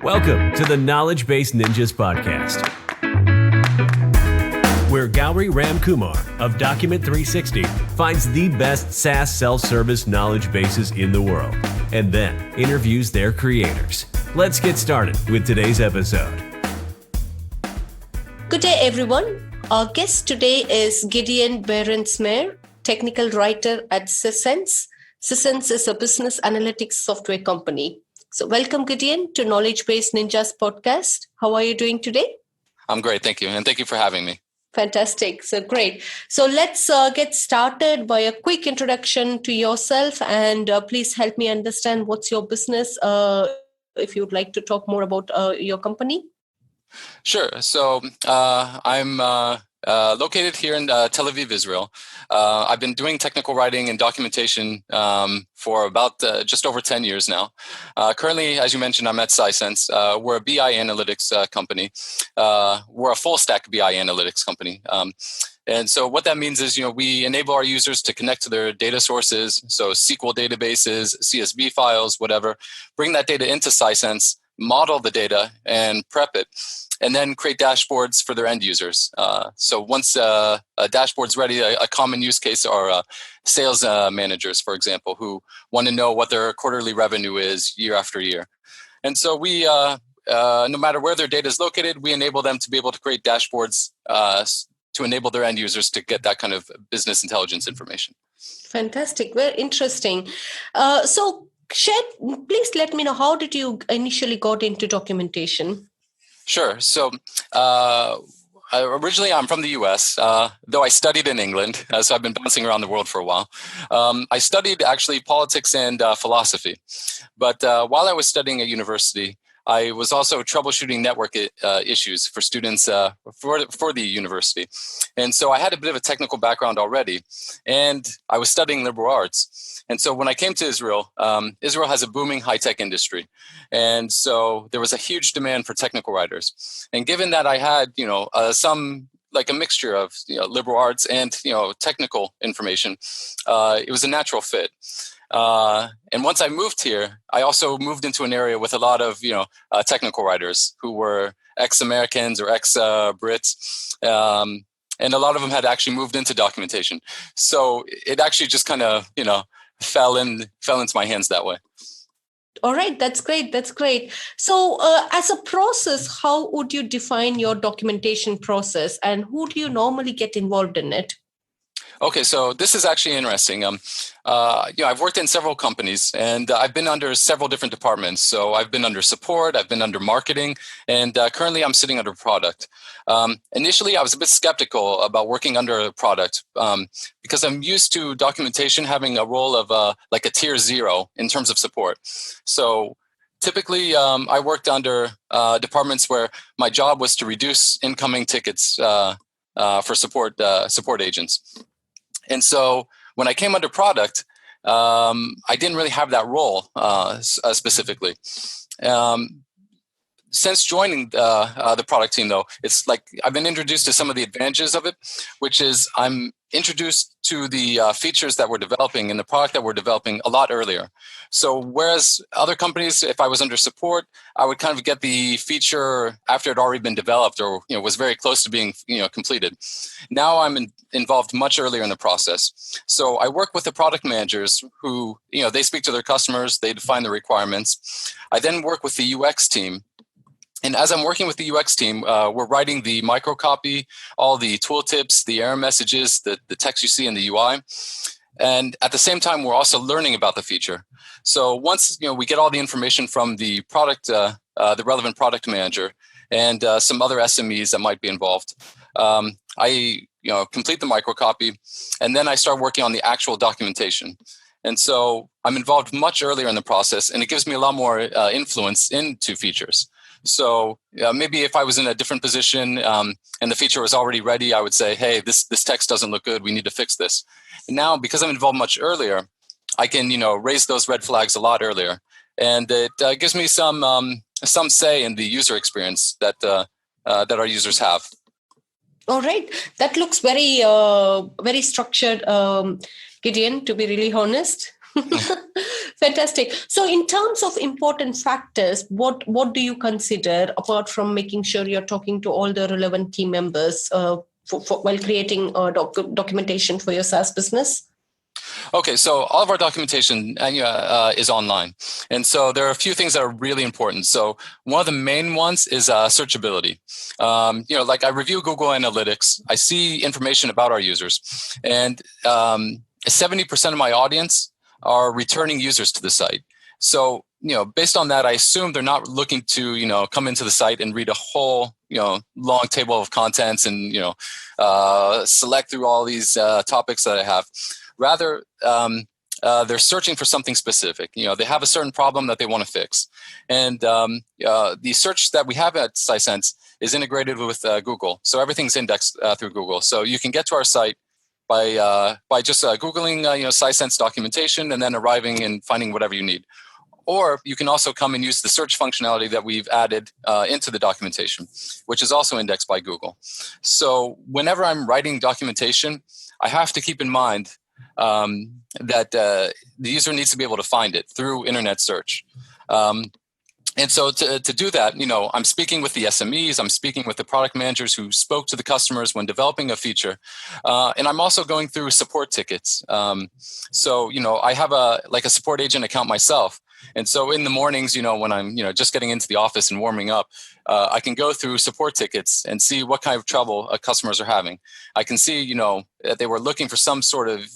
Welcome to the Knowledge Base Ninjas podcast, where Gauri Ramkumar of Document 360 finds the best SaaS self-service knowledge bases in the world and then interviews their creators. Let's get started with today's episode. Good day, everyone. Our guest today is Gideon Berensmeyer, technical writer at Sisense. Sisense is a business analytics software company. So welcome, Gideon, to Knowledge Base Ninjas podcast. How are you doing today? I'm great, thank you. And thank you for having me. Fantastic. So great. So let's get started by a quick introduction to yourself, and please help me understand what's your business, if you'd like to talk more about your company. Sure. So I'm located here in Tel Aviv, Israel. I've been doing technical writing and documentation for about just over 10 years now. Currently, as you mentioned, I'm at Sisense. We're a BI analytics company. We're a full stack BI analytics company. And so what that means is, we enable our users to connect to their data sources, so SQL databases, CSV files, whatever, bring that data into Sisense, model the data and prep it, and then create dashboards for their end users. So once a dashboard's ready, a common use case are sales managers, for example, who want to know what their quarterly revenue is year after year. And so we, no matter where their data is located, we enable them to be able to create dashboards to enable their end users to get that kind of business intelligence information. Fantastic. Very interesting. So please let me know, how did you initially got into documentation? Sure. So originally I'm from the US, though I studied in England, so I've been bouncing around the world for a while. I studied actually politics and philosophy. But while I was studying at university, I was also troubleshooting network issues for students for the university. And so I had a bit of a technical background already, and I was studying liberal arts. And so when I came to Israel, Israel has a booming high-tech industry. And so there was a huge demand for technical writers. And given that I had, some like a mixture of, liberal arts and, technical information, it was a natural fit. And once I moved here, I also moved into an area with a lot of, technical writers who were ex-Americans or ex-Brits. And a lot of them had actually moved into documentation. So it actually just kind of, fell into my hands that way. All right. That's great. That's great. So as a process, how would you define your documentation process, and who do you normally get involved in it? Okay, so this is actually interesting. I've worked in several companies, and I've been under several different departments. So I've been under support, I've been under marketing, and currently I'm sitting under product. Initially, I was a bit skeptical about working under a product because I'm used to documentation having a role of like a tier 0 in terms of support. So typically, I worked under departments where my job was to reduce incoming tickets for support agents. And so when I came under product, I didn't really have that role specifically. Since joining the product team, though, it's like I've been introduced to some of the advantages of it, which is I'm introduced to the features that we're developing in the product that we're developing a lot earlier. So whereas other companies, if I was under support, I would kind of get the feature after it had already been developed or was very close to being completed. Now I'm involved much earlier in the process. So I work with the product managers who they speak to their customers, they define the requirements. I then work with the UX team. And as I'm working with the UX team, we're writing the microcopy, all the tooltips, the error messages, the text you see in the UI. And at the same time, we're also learning about the feature. So once we get all the information from the product, the relevant product manager, and some other SMEs that might be involved, I complete the microcopy, and then I start working on the actual documentation. And so I'm involved much earlier in the process, and it gives me a lot more influence into features. So maybe if I was in a different position and the feature was already ready, I would say, hey, this text doesn't look good. We need to fix this. And now, because I'm involved much earlier, I can raise those red flags a lot earlier. And it gives me some say in the user experience that our users have. All right. That looks very, very structured, Gideon, to be really honest. Fantastic. So in terms of important factors, what do you consider apart from making sure you're talking to all the relevant team members while creating documentation for your SaaS business? Okay, so all of our documentation is online. And so there are a few things that are really important. So one of the main ones is searchability. Like I review Google Analytics, I see information about our users, and 70% of my audience are returning users to the site. So, based on that, I assume they're not looking to, come into the site and read a whole, long table of contents and, select through all these topics that I have. Rather, they're searching for something specific. They have a certain problem that they want to fix. And the search that we have at Sisense is integrated with Google. So everything's indexed through Google. So you can get to our site by just Googling Sisense documentation and then arriving and finding whatever you need. Or you can also come and use the search functionality that we've added into the documentation, which is also indexed by Google. So whenever I'm writing documentation, I have to keep in mind that the user needs to be able to find it through internet search. And so to do that, I'm speaking with the SMEs, I'm speaking with the product managers who spoke to the customers when developing a feature. And I'm also going through support tickets. So I have a support agent account myself. And so in the mornings, when I'm, just getting into the office and warming up, I can go through support tickets and see what kind of trouble customers are having. I can see, that they were looking for some sort of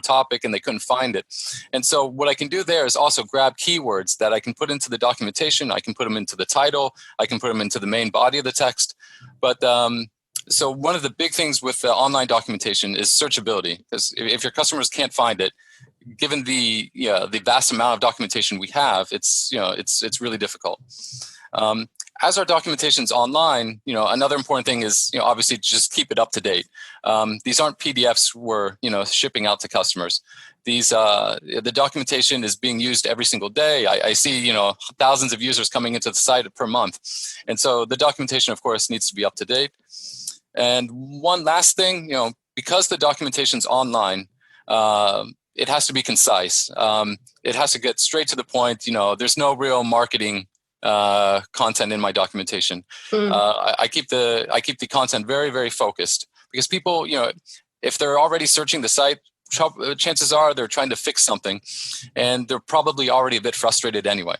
topic and they couldn't find it. And so what I can do there is also grab keywords that I can put into the documentation. I can put them into the title. I can put them into the main body of the text. But so one of the big things with online documentation is searchability, because if your customers can't find it, given the vast amount of documentation we have, it's really difficult. As our documentation's online, another important thing is, obviously just keep it up to date. These aren't PDFs we're, shipping out to customers. These, the documentation is being used every single day. I see, thousands of users coming into the site per month. And so the documentation, of course, needs to be up to date. And one last thing, because the documentation's online, it has to be concise. It has to get straight to the point. There's no real marketing content in my documentation. I keep the content very, very focused, because people, if they're already searching the site, chances are they're trying to fix something, and they're probably already a bit frustrated anyway,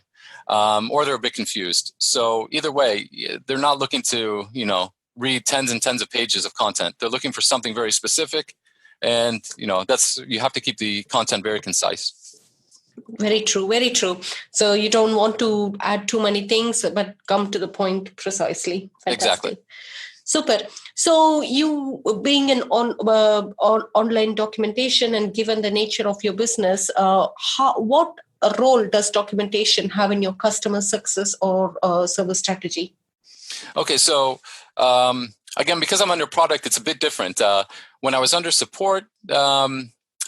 or they're a bit confused. So either way, they're not looking to read tens and tens of pages of content. They're looking for something very specific, and you have to keep the content very concise. Very true, very true. So you don't want to add too many things, but come to the point precisely. Fantastic. Exactly. Super. So you being an online documentation, and given the nature of your business, what role does documentation have in your customer success or service strategy? Okay, so again, because I'm under product, it's a bit different. When I was under support,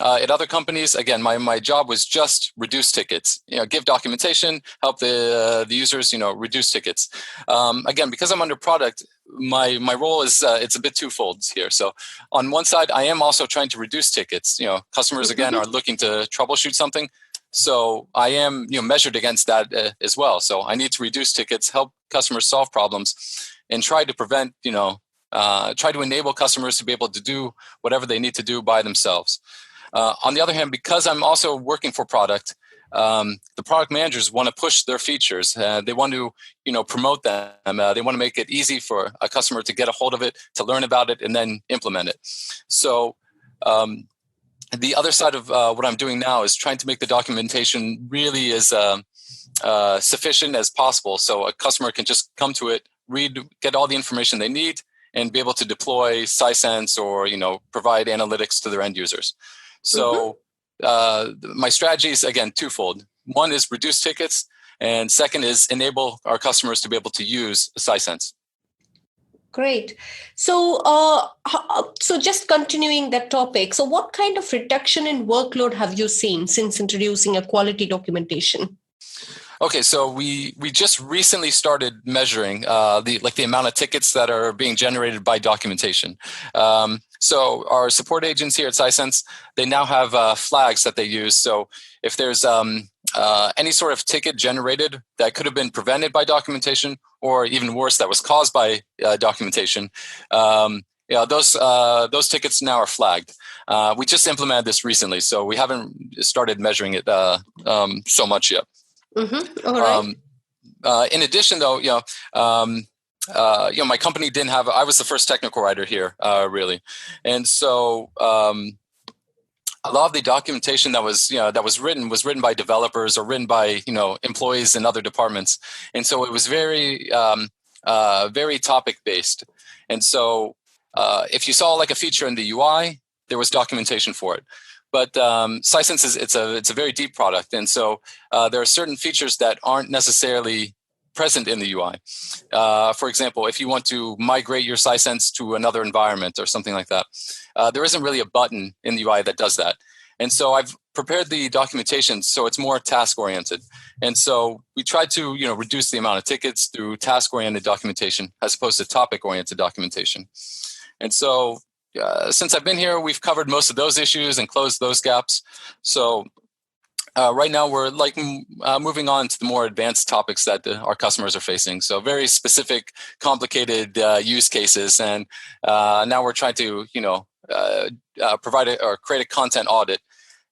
at other companies, again, my job was just reduce tickets, give documentation, help the users, reduce tickets. Again, because I'm under product, my role is, it's a bit twofold here. So on one side, I am also trying to reduce tickets. Customers, again, are looking to troubleshoot something. So I am, measured against that as well. So I need to reduce tickets, help customers solve problems, and try to prevent, try to enable customers to be able to do whatever they need to do by themselves. On the other hand, because I'm also working for product, the product managers want to push their features. They want to, promote them. They want to make it easy for a customer to get a hold of it, to learn about it, and then implement it. So the other side of what I'm doing now is trying to make the documentation really as sufficient as possible, so a customer can just come to it, read, get all the information they need, and be able to deploy Sisense or provide analytics to their end users. So my strategy is, again, twofold. One is reduce tickets, and second is enable our customers to be able to use Sisense. Great. So, so just continuing that topic. So what kind of reduction in workload have you seen since introducing a quality documentation? Okay, so we just recently started measuring the amount of tickets that are being generated by documentation. So our support agents here at Sisense, they now have flags that they use. So if there's any sort of ticket generated that could have been prevented by documentation, or even worse, that was caused by documentation, those tickets now are flagged. We just implemented this recently, so we haven't started measuring it so much yet. Mm-hmm. All right. In addition, though, my company didn't have. I was the first technical writer here, really, and so a lot of the documentation that was written by developers or written by employees in other departments, and so it was very very topic based. And so if you saw like a feature in the UI, there was documentation for it. But Sisense it's a very deep product, and so there are certain features that aren't necessarily present in the UI. For example, if you want to migrate your Sisense to another environment or something like that, there isn't really a button in the UI that does that. And so I've prepared the documentation so it's more task oriented. And so we tried to reduce the amount of tickets through task oriented documentation as opposed to topic oriented documentation. And so since I've been here, we've covered most of those issues and closed those gaps. So right now we're moving on to the more advanced topics that our customers are facing. So very specific, complicated use cases. And now we're trying to, provide or create a content audit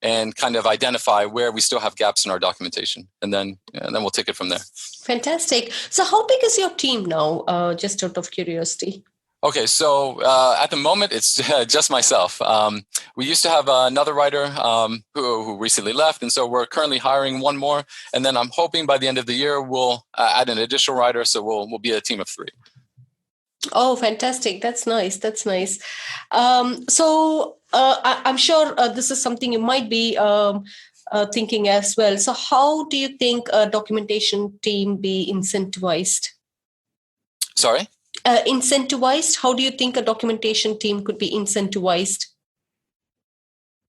and kind of identify where we still have gaps in our documentation. And then we'll take it from there. Fantastic. So how big is your team now? Just out of curiosity. Okay, so at the moment, it's just myself. We used to have another writer who recently left, and so we're currently hiring one more. And then I'm hoping by the end of the year, we'll add an additional writer, so we'll be a team of 3. Oh, fantastic. That's nice. That's nice. So I'm sure this is something you might be thinking as well. So how do you think a documentation team be incentivized? Sorry? Incentivized? How do you think a documentation team could be incentivized?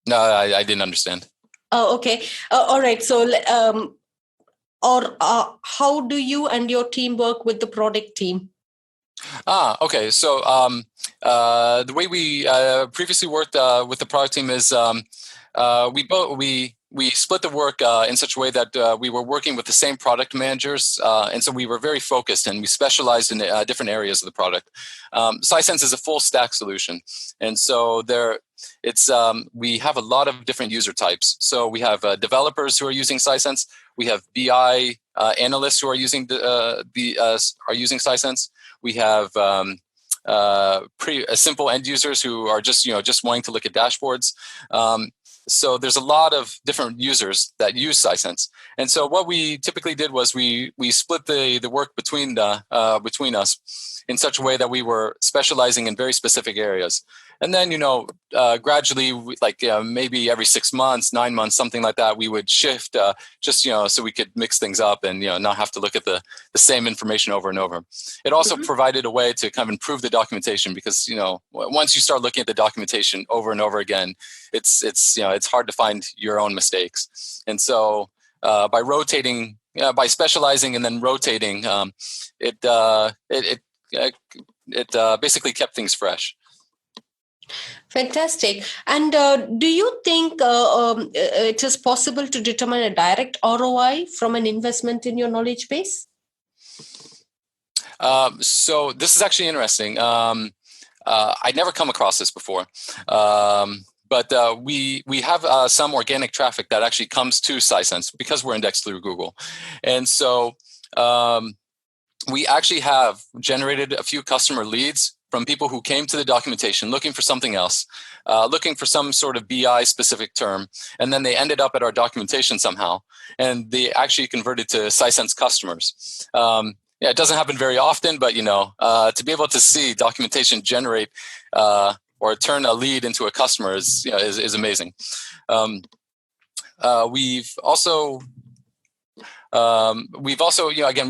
No, I didn't understand. Oh, okay. All right. So, how do you and your team work with the product team? Okay. So the way we previously worked with the product team is we split the work in such a way that we were working with the same product managers, and so we were very focused and we specialized in different areas of the product. Sisense is a full stack solution, and so we have a lot of different user types. So we have developers who are using Sisense. We have BI analysts who are using using Sisense. We have pretty simple end users who are just wanting to look at dashboards. So there's a lot of different users that use Sisense. And so what we typically did was we split the work between us in such a way that we were specializing in very specific areas. And then, gradually, maybe every 6 months, 9 months, something like that, we would shift so we could mix things up and, not have to look at the same information over and over. It also provided a way to kind of improve the documentation because, once you start looking at the documentation over and over again, it's hard to find your own mistakes. And so by rotating, by specializing and then rotating, it basically kept things fresh. Fantastic. And do you think it is possible to determine a direct ROI from an investment in your knowledge base? So this is actually interesting. I'd never come across this before. But we have some organic traffic that actually comes to Sisense because we're indexed through Google. And so we actually have generated a few customer leads from people who came to the documentation looking for something else, looking for some sort of BI specific term. And then they ended up at our documentation somehow. And they actually converted to Sisense customers. It doesn't happen very often, but, to be able to see documentation generate or turn a lead into a customer is amazing. We've also again,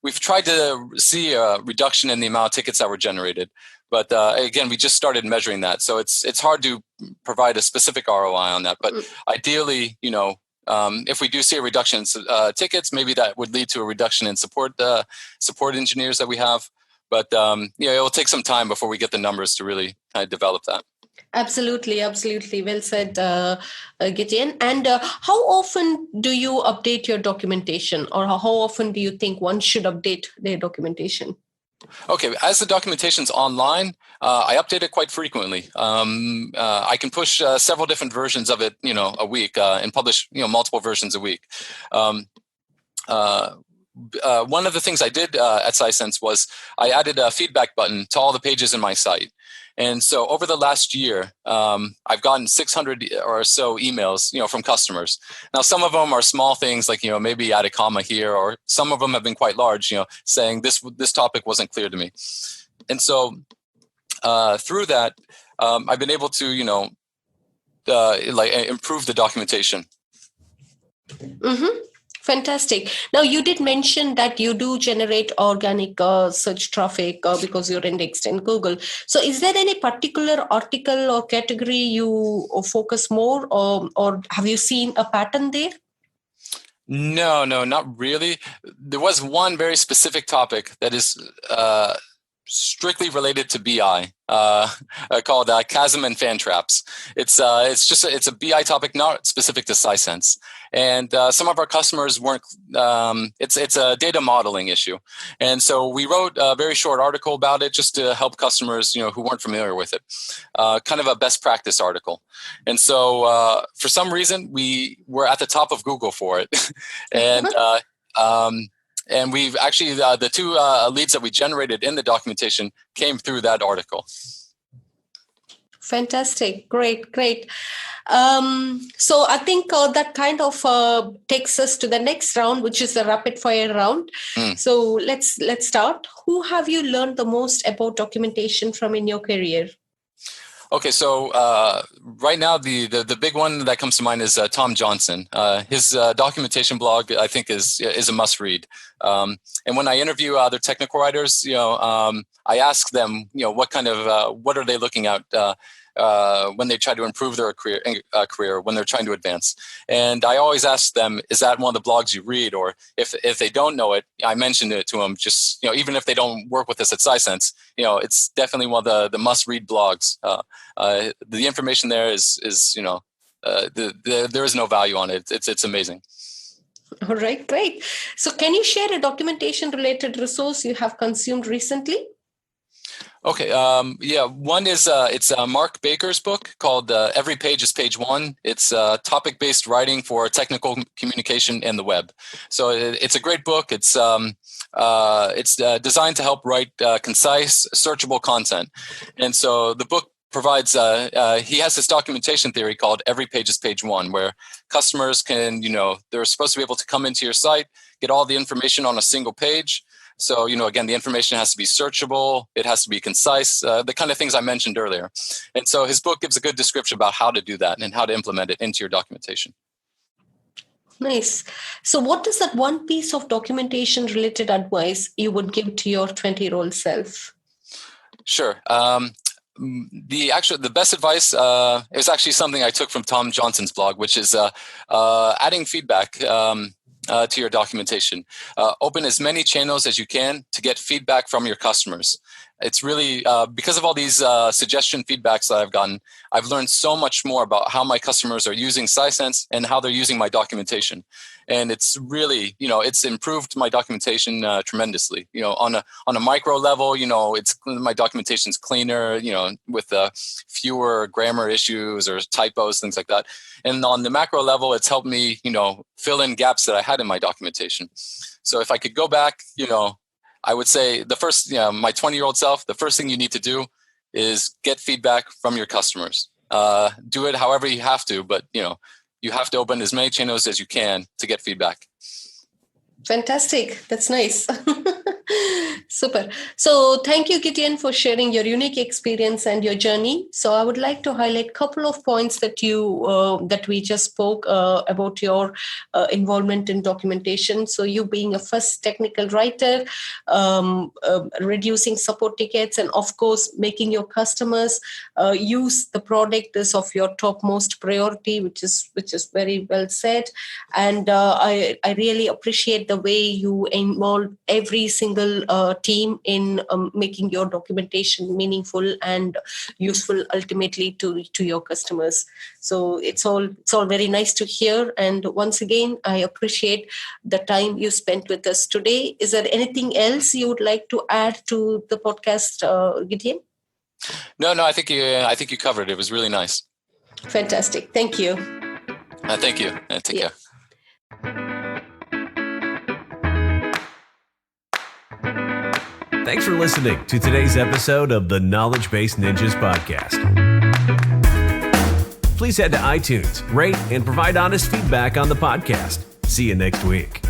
we've tried to see a reduction in the amount of tickets that were generated, but again, we just started measuring that. So it's hard to provide a specific ROI on that, but ideally, if we do see a reduction in tickets, maybe that would lead to a reduction in support engineers that we have. But it will take some time before we get the numbers to really kind of develop that. Absolutely. Well said, Gideon. And how often do you update your documentation, or how often do you think one should update their documentation? Okay, as the documentation's online, I update it quite frequently. I can push several different versions of it, a week, and publish, multiple versions a week. One of the things I did at Sisense was I added a feedback button to all the pages in my site. And so over the last year, I've gotten 600 or so emails, from customers. Now, some of them are small things like, maybe add a comma here, or some of them have been quite large, saying this topic wasn't clear to me. And so through that, I've been able to, improve the documentation. Mm-hmm. Fantastic. Now, you did mention that you do generate organic search traffic because you're indexed in Google. So is there any particular article or category you focus more, or have you seen a pattern there? No, not really. There was one very specific topic that is strictly related to BI called chasm and fan traps. It's a BI topic not specific to Sisense. And some of our customers weren't, it's a data modeling issue. And so we wrote a very short article about it just to help customers, who weren't familiar with it, kind of a best practice article. And so for some reason, we were at the top of Google for it. And we've actually, the two leads that we generated in the documentation came through that article. Fantastic. Great. So I think that kind of takes us to the next round, which is the rapid fire round. So let's start. Who have you learned the most about documentation from in your career? Okay, so right now the big one that comes to mind is Tom Johnson. His documentation blog, I think, is a must read. And when I interview other technical writers, I ask them, what are they looking at when they try to improve their career, when they're trying to advance. And I always ask them, is that one of the blogs you read? Or if they don't know it, I mention it to them, just, even if they don't work with us at Sisense, it's definitely one of the must-read blogs. The information there is there is no value on it. It's amazing. All right, great. So can you share a documentation-related resource you have consumed recently? Okay. One is it's Mark Baker's book called Every Page is Page One. It's topic-based writing for technical communication and the web. So it's a great book. It's designed to help write concise, searchable content. And so the book provides, he has this documentation theory called Every Page is Page One, where customers can, they're supposed to be able to come into your site, get all the information on a single page. So, again, the information has to be searchable. It has to be concise, the kind of things I mentioned earlier. And so his book gives a good description about how to do that and how to implement it into your documentation. Nice. So what is that one piece of documentation related advice you would give to your 20-year-old self? Sure. The best advice is actually something I took from Tom Johnson's blog, which is adding feedback to your documentation. Open as many channels as you can to get feedback from your customers. It's really, because of all these suggestion feedbacks that I've gotten, I've learned so much more about how my customers are using Sisense and how they're using my documentation. And it's really, it's improved my documentation tremendously. On a micro level, my documentation's cleaner, with fewer grammar issues or typos, things like that. And on the macro level, it's helped me, fill in gaps that I had in my documentation. So if I could go back, I would say the first, my 20-year-old self, the first thing you need to do is get feedback from your customers. Do it however you have to, but, you have to open as many channels as you can to get feedback. Fantastic. That's nice. Super. So thank you, Gideon, for sharing your unique experience and your journey. So I would like to highlight a couple of points that we just spoke about your involvement in documentation. So you being a first technical writer, reducing support tickets, and of course making your customers use the product is of your topmost priority, which is very well said. And I really appreciate the way you involve every single team in making your documentation meaningful and useful ultimately to your customers. So it's all very nice to hear. And once again, I appreciate the time you spent with us today. Is there anything else you would like to add to the podcast, Gideon? No, I think you covered it. It was really nice. Fantastic. Thank you. Thank you. Take care. Thanks for listening to today's episode of the Knowledge Base Ninjas podcast. Please head to iTunes, rate, and provide honest feedback on the podcast. See you next week.